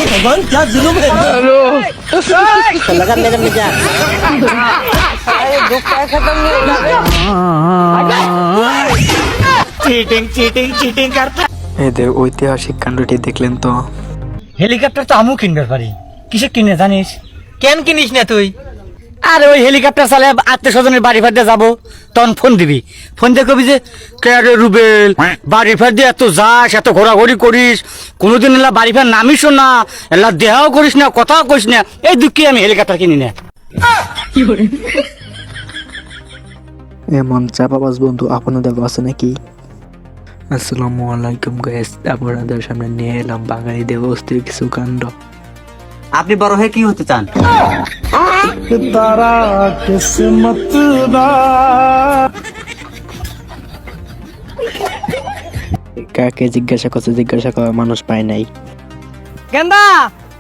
भगवान क्या जुलूम है। हेलो लगा मेरा मिजाज। अरे दुख खत्म नहीं होगा। चीटिंग चीटिंग चीटिंग करता। এদের ঐতিহাসিক কাণ্ডটি দেখলেন তো? হেলিকপ্টার তো আমিও কিনতে পারি। কিসে কিনে জানিস? কেন কিনিস না তুই? আরে ওই হেলিকপ্টার চালে আত্মীয় স্বজনের বাড়ি ফাটতে যাবো, তখন ফোন দিবি, ফোন দিয়ে কবি যে কে রে রুবেল, বাড়ি ফাট দিয়ে এত যাস, এত ঘোরাঘুরি করিস, কোনোদিন এলা বাড়ি ফাট নামিস না, এলা দেহাও করিস না, কথাও করিস না, এই দুঃখে আমি হেলিকপ্টার কিনি না। এমন চাপাবাজ বন্ধু আপনাদের আছে নাকি? আসসালামু আলাইকুম গাইস, আপনাদের সামনে নিয়ে এলাম বাঙালিদের অস্থির কিছু কাণ্ড। আপনি বড় হয়ে কি হতে চান? কাকে জিজ্ঞাসা করছে, জিজ্ঞাসা করার মানুষ পায় নাই। গেন্দা,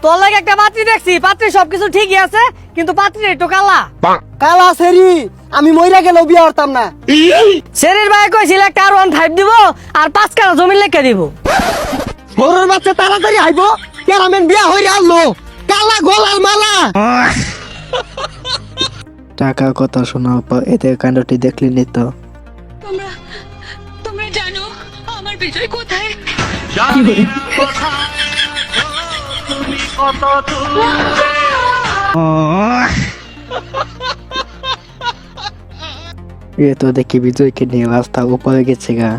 তোর লাগে একটা পাত্রী দেখছি, পাত্রী সবকিছু ঠিকই আছে, কিন্তু পাত্রী একটু কালা। কালা সেরি, আমি মইরা গেলেও বিয়ে করতাম না। শরীর ভাই কইছিল একটা আর 1.5 দিব আর 5 কাঠা জমি লেখা দিব। বড়র বাচ্চা তাড়াতাড়ি আইবো, কেরামেন বিয়া হইরা আনলো, কালা গোলাল মালা। টাকার কথা শোনার পর এদের কাণ্ডটি দেখলেনি তো? তোমরা জানো আমার বিজয় কোথায়? এ তো দেখি বিজয়কে নিয়ে রাস্তা উপরে গেছে গা।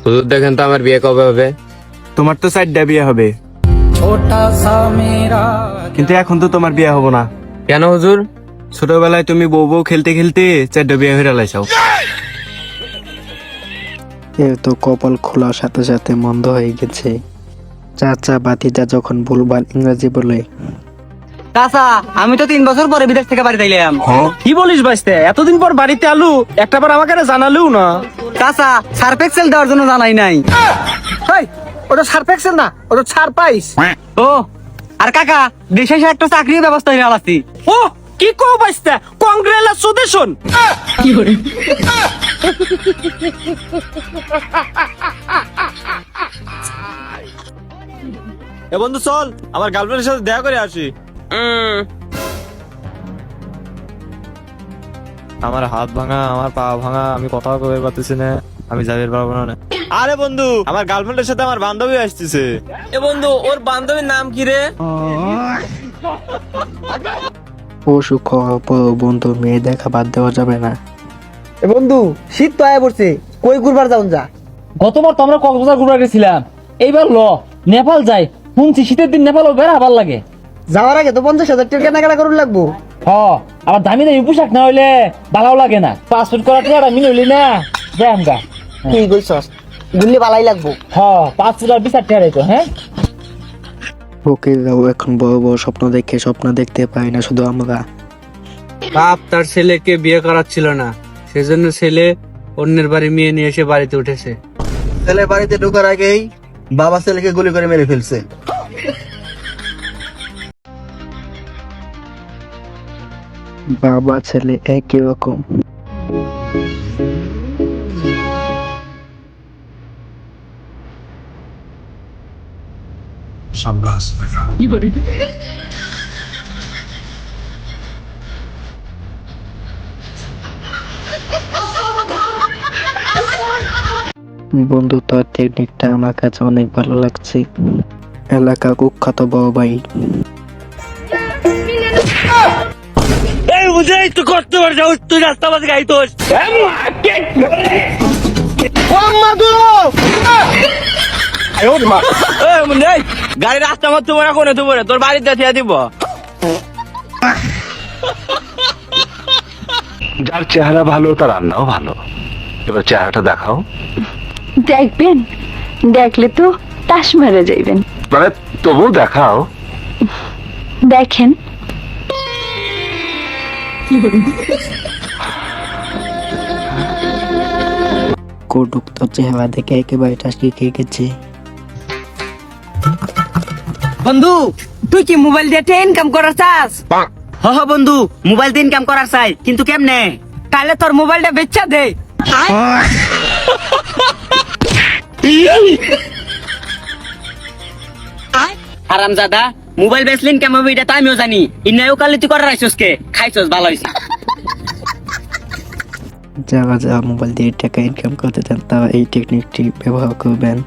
হুজুর দেখেন তো আমার বিয়ে কবে হবে? তোমার তো 4টা বিয়ে হবে, কিন্তু এখন তো তোমার বিয়ে হবো না। কেন হুজুর? ছোটবেলায় তুমি বউ বউ খেলতে খেলতে 4টা বিয়ে হয়ে লাইছাও। এর তো কপাল খোলার সাথে সাথে মন্দ হয়ে গেছে। চাচা বাতিজা যখন ভুলভাল ইংরেজি বলে। চাচা, আমি তো 3 বছর পরে বিদেশ থেকে বাড়িতে এলাম। কি বলিস বাইস্তে, এতদিন পর বাড়িতে আলু, একটাবার আমাকে জানালেও না। চাচা, সার্ফ এক্সেল দেওয়ার জন্য জানাই নাই। ওটা সার্ফ এক্সেল না, ওটা ছাড় পাইস। ও আর কাকা, দেশে এসে একটা চাকরির ব্যবস্থা হয়ে আলাসি। ও কি কো বাইস্তে, কংগ্রেচুলেশন। এ বন্ধু চল, আমার গার্লফ্রেন্ডের সাথে দেখা করে আসি। আমার হাত ভাঙা, আমার পা ভাঙা, আমি কথা কইতে পারতেছি না, আমি যাইতে পারবো না। আরে বন্ধু, আমার গার্লফ্রেন্ডের সাথে আমার বান্ধবী আসতেছে। এ বন্ধু, ওর বান্ধবীর নাম কি রে? অসুখ হওয়ার পর বন্ধু মেয়ে দেখা বাদ দেওয়া যাবে না। এ বন্ধু, শীত তো আয়া পড়ছে, কই ঘুরবার যাওন যা। গতবার তো আমরা কক্সবাজার ঘুরবার গেছিলাম, এইবার নেপাল যাই। শুনছি শীতের দিন নেপালও বেড়া ভালো লাগে। যাওয়ার আগে তো 50,000 টাকা কেনাকাটা করুন লাগবো। আবার দামি দামি পোশাক না হইলে ভালো লাগে না। পাসপোর্ট করার টাকা মিল হইলি না দেন গা। কি কইছস, গুললে ভালাই লাগবো। পাসপোর্ট আর বিচার টাকা তো। হ্যাঁ, ফকিররাও এখন বড় বড় স্বপ্ন দেখে স্বপ্ন দেখতে পাই না শুধু আমরা। বাপ তার ছেলেকে বিয়ে করাচ্ছিল না, সেজন্য ছেলে অন্যের বাড়ি মেয়ে নিয়ে এসে বাড়িতে উঠেছে। ছেলে বাড়িতে ঢোকার আগেই বাবা ছেলেকে গুলি করে মেরে ফেলছে। বাবা ছেলে একই রকম। বন্ধু, তোর টেকনিকটা আমার কাছে অনেক ভালো লাগছে। এলাকার কুখ্যাত বড় ভাই। তুই করতে পারছিস, তুই রাস্তা মাঝে গাইতোস। গাড়ি রাস্তা মধ্যে তোমরা কোনে তোমরা তোর বাড়িতে দিয়া দিব। যার চেহারা ভালো তার রান্নাও ভালো। এবার চেহারাটা দেখাও। দেখবেন, দেখলে তো তাস মারা যাইবেন। মানে তবু দেখাও। দেখেন। কোটুক তোর চেহারা দেখে একেবারে টাসকি খেয়ে গেছে। বন্ধু, তুই কি মোবাইল দিয়ে ইনকাম করার চাস? হ বন্ধু, মোবাইল দিয়ে ইনকাম করার চাই, কিন্তু কেমনে? তাহলে তোর মোবাইলটা বেচা দে। হারামজাদা মোবাইল বেচলেন কেমন এটা তো আমিও জানি। ইন্নায়ও কালে তুই করে রাখছিস কে? খাইছস ভালো হইছে। যারা যারা মোবাইল দিয়ে টাকা ইনকাম করতে চান তারা এই টেকনিকটি ব্যবহার করবেন।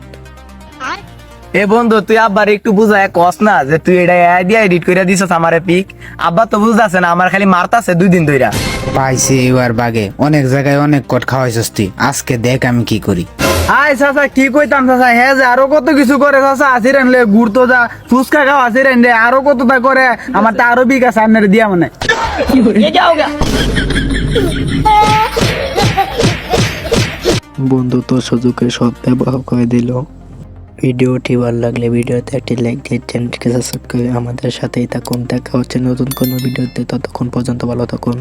এ বন্ধু তুই আব্বার একটু বুঝায় কস না যে তুই এটা এআই দিয়ে এডিট করে দিছস আমারে পিক। আব্বা তো বুঝতাছে না, আমার খালি মারতাছে 2 দিন ধইরা। পাইছি এবার বাগে অনেক জায়গায় অনেক কট খাওয়াইছস তুই, আজকে দেখ আমি কি করি। আই চাচা কি কইতাম চাচা, হ্যাঁ যে আরো কত কিছু করে চাচা। আসিরেন লে ঘুরতো যা ফুচকা খাও আসিরেন রে, আরো কতটা করে। আমার তা আরো বিকাশ আপনার দিয়া মনে। বন্ধু তো সুযোগের সৎ ব্যবহার করে দিল। ভিডিওটি ভালো লাগলে ভিডিওতে একটি লাইক দিয়ে চ্যানেলটিকে সাবস্ক্রাইব করে আমাদের সাথেই থাকুন। দেখা হচ্ছে নতুন কোনো ভিডিওতে, ততক্ষণ পর্যন্ত ভালো থাকুন।